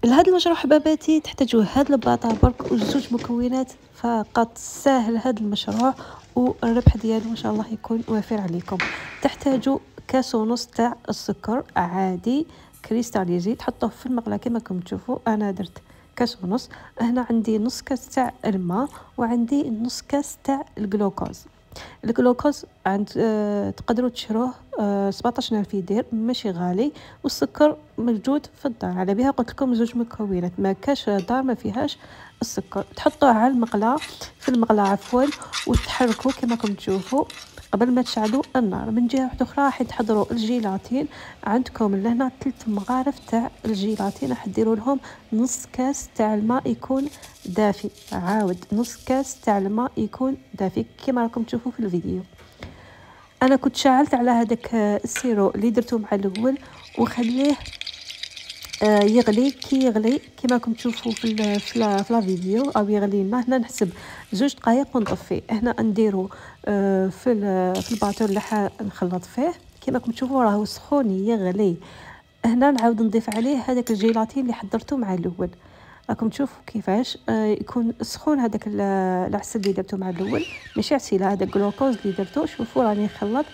لهذا المشروع حباباتي تحتاجوا هاد الباطا برك وزوج مكونات فقط. ساهل هذا المشروع والربح ديالو ان شاء الله يكون وافر عليكم. تحتاجوا كاس ونص تاع السكر عادي كريستاليزي، تحطوه في المقله كما راكم تشوفوا. انا درت كاس ونص. هنا عندي نص كاس تاع الماء وعندي نص كاس تاع الجلوكوز. الجلوكوز عند تقدروا تشروه 17 يدير، ماشي غالي. والسكر موجود في الدار، على بها قلت لكم زوج مكونات، ما كاش دار ما فيهاش السكر. تحطوه على المقله، في المقله عفوا، وتحركوا كما راكم تشوفوا قبل ما تشعلوا النار. من جهه واحده اخرى راح تحضروا الجيلاتين. عندكم لهنا 3 مغارف تاع الجيلاتين، راح ديروا لهم نص كاس تاع الماء يكون دافي. عاود نص كاس تاع الماء يكون دافي كما راكم تشوفوا في الفيديو. انا كنت شعلت على هذاك السيرو اللي درته مع الاول وخليه يغلي. كي يغلي كما راكم تشوفوا في لا فيديو، او يغلي لنا. هنا نحسب 2 دقائق ونطفي. هنا نديرو في الباتور اللي نخلط فيه كما راكم تشوفوا راهو سخون يغلي. هنا نعاود نضيف عليه هذاك الجيلاتين اللي حضرته مع الاول. راكم تشوفوا كيفاش يكون سخون هذاك العسل اللي درتو مع الاول، ماشي عسيله، هذا الجلوكوز اللي درتو. شوفوا راني نخلط.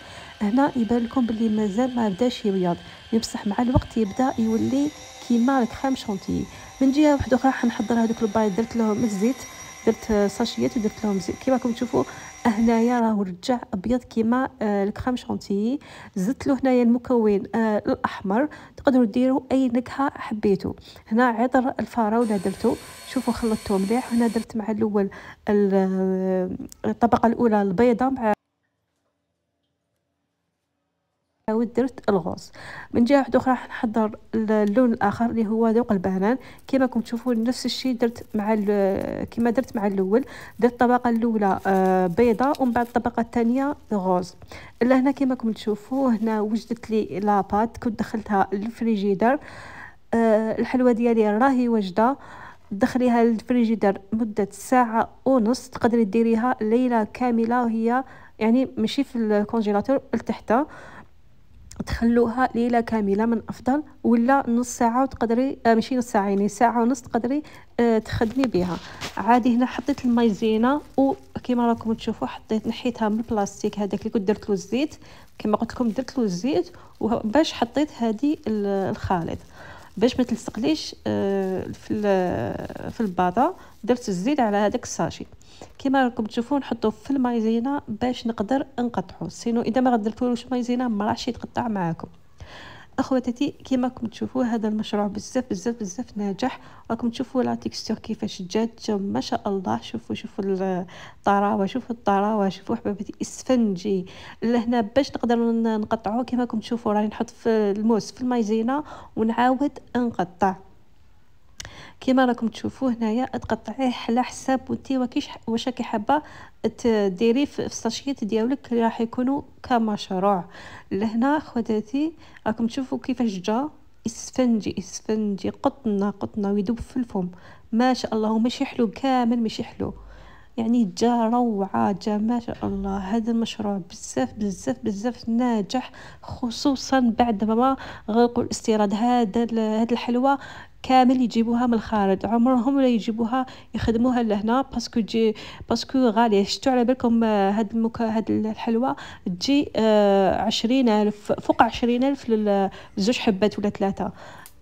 هنا يبان لكم بلي مازال ما بداش يبيض، بصح مع الوقت يبدا يولي كيما الكريم شونتيي. من جهه واحده اخرى حنحضر هذوك البيض. درت لهم الزيت، درت ساشيات ودرت لهم زيت كما راكم تشوفوا. هنايا راهو رجع ابيض كيما الكريم شونتيي. زدت له هنايا المكون الاحمر، تقدروا ديروا اي نكهه حبيتوا. هنا عطر الفراوله درتو، شوفوا خلطته مليح. هنا درت مع الاول الطبقه الاولى البيضه، مع ودرت الغوص. من جهه واحده اخرى نحضر اللون الاخر اللي هو ذوق البنان. كما راكم تشوفوا نفس الشيء درت مع كما درت مع الاول. درت الطبقه الاولى بيضاء ومن بعد الطبقه الثانيه غوز. الا هنا كما راكم تشوفوا هنا وجدت لي لاباط، كنت دخلتها للفريجيدر. الحلوه ديالي راهي واجده. دخليها للفريجيدر مده ساعه ونص. تقدري ديريها ليله كامله وهي يعني ماشي في الكونجيلاتور لتحت، تخلوها ليله كامله من افضل، ولا نص ساعه وتقدري ماشي نص ساعه يعني ساعه ونص تقدري تخدمي بها عادي. هنا حطيت المايزينا وكما راكم تشوفوا نحيتها من البلاستيك هذاك اللي كنت درت له الزيت. كما قلت لكم درت له الزيت باش حطيت هذه الخليط باش ما تلصقليش في الباطا. درت الزيت على هذاك الساشي كما راكم تشوفوا. نحطوه في المايزينا باش نقدر نقطعه، سينو اذا ما غدرتولوش مايزينا ما راحش يتقطع معاكم. اخواتاتي كما راكم تشوفوا هذا المشروع بزاف بزاف بزاف ناجح. راكم تشوفوا لا تيكستور كيفاش جات ما شاء الله. شوفوا الطراوه، شوفوا الطراوه، شوفوا حبابتي اسفنجي. لهنا باش نقدر نقطعوه كما راكم تشوفوا راني نحط في الموس في المايزينا ونعاود نقطع كما راكم تشوفوا. هنايا تقطعيه على حساب وانتي واش راكي حابه تديري في الساشيات ديالك اللي راح يكونوا كمشروع. لهنا خواتاتي راكم تشوفوا كيفاش جا اسفنجي قطنه ويذوب في الفم ما شاء الله. ماشي حلو كامل، ماشي حلو يعني جا روعه، جا ما شاء الله. هذا المشروع بزاف بزاف بزاف ناجح، خصوصا بعد ما غلقوا الاستيراد. هذا الحلوى كامل يجيبوها من الخارج، عمرهم ولا يجيبوها يخدموها لهنا باسكو غاليه. شتو على بالكم هاد الحلوى تجي 20,000 فوق 20,000 لزوج حبات ولا 3.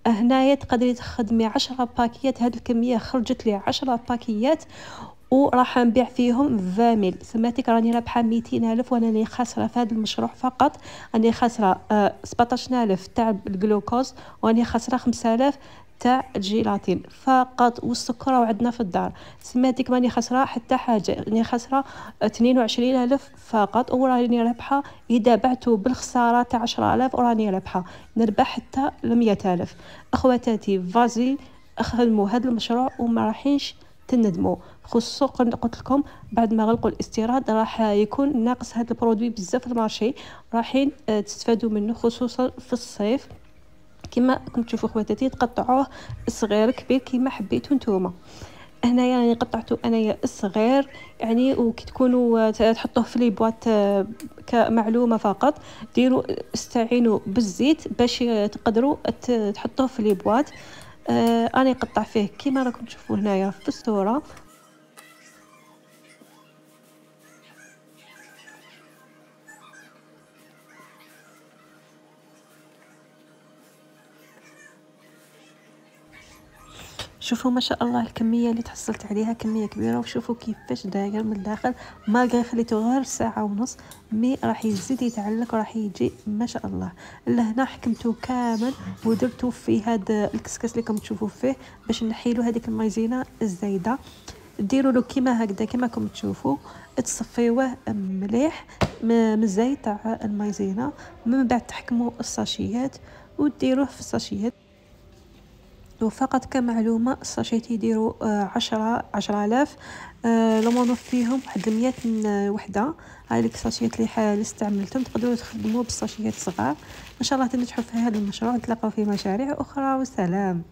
هنايا تقدري تخدمي 10 باكيات. هاد الكميه خرجت لي 10 باكيات وراح نبيع فيهم 20,000. سمعتك راني رابحه 200,000 وانا راني خاسره في هذا المشروع فقط. راني خاسره 17,000 تاع الجلوكوز، وراني خاسره 5,000 تاع الجيلاتين فقط. والسكر وعندنا في الدار. سمعتك ماني خسره حتى حاجه، راني خسره 22,000 فقط، وراني رابحه اذا بعتو بالخساره تاع 10,000 وراني رابحه نربح حتى 100,000. اخواتاتي فازي خدموا هذا المشروع وما راحينش تندموا، خصوصا قلت لكم بعد ما غلقوا الاستيراد راح يكون ناقص هذا البرودوي بزاف في المارشي. رايحين تستفادوا منه خصوصا في الصيف. كما راكم تشوفوا خواتاتي تقطعوه صغير كبير كما حبيتوا نتوما. هنايا راني قطعته انايا الصغير يعني. وكي تكونوا تحطوه في لي بواط كمعلومه فقط، ديروا استعينوا بالزيت باش تقدروا تحطوه في لي بواط. راني نقطع فيه كيما راكم تشوفوا هنايا في الصوره. شوفوا ما شاء الله الكميه اللي تحصلت عليها كميه كبيره، وشوفوا كيفاش داير من الداخل، ما خليته غير ساعه ونص مي راح يزيد يتعلق وراح يجي ما شاء الله. لهنا حكمته كامل ودرتو في هذا الكسكس اللي راكم تشوفوا فيه باش نحيلو هذيك المايزينا الزايده. ديروا له كيما هكذا كيما راكم تشوفوا، تصفيوه مليح من الزيت تاع المايزينا، من بعد تحكموا الساشيات وديروه في الساشيات. وفقط كمعلومة الساشيتي يديروا 10,000 لو فيهم واحد 100 وحدة. هاي الساشيات اللي استعملتهم تقدروا تخدموا بالساشيات صغار. ان شاء الله تنجحوا في هذا المشروع، نتلاقاو في مشاريع اخرى، والسلام.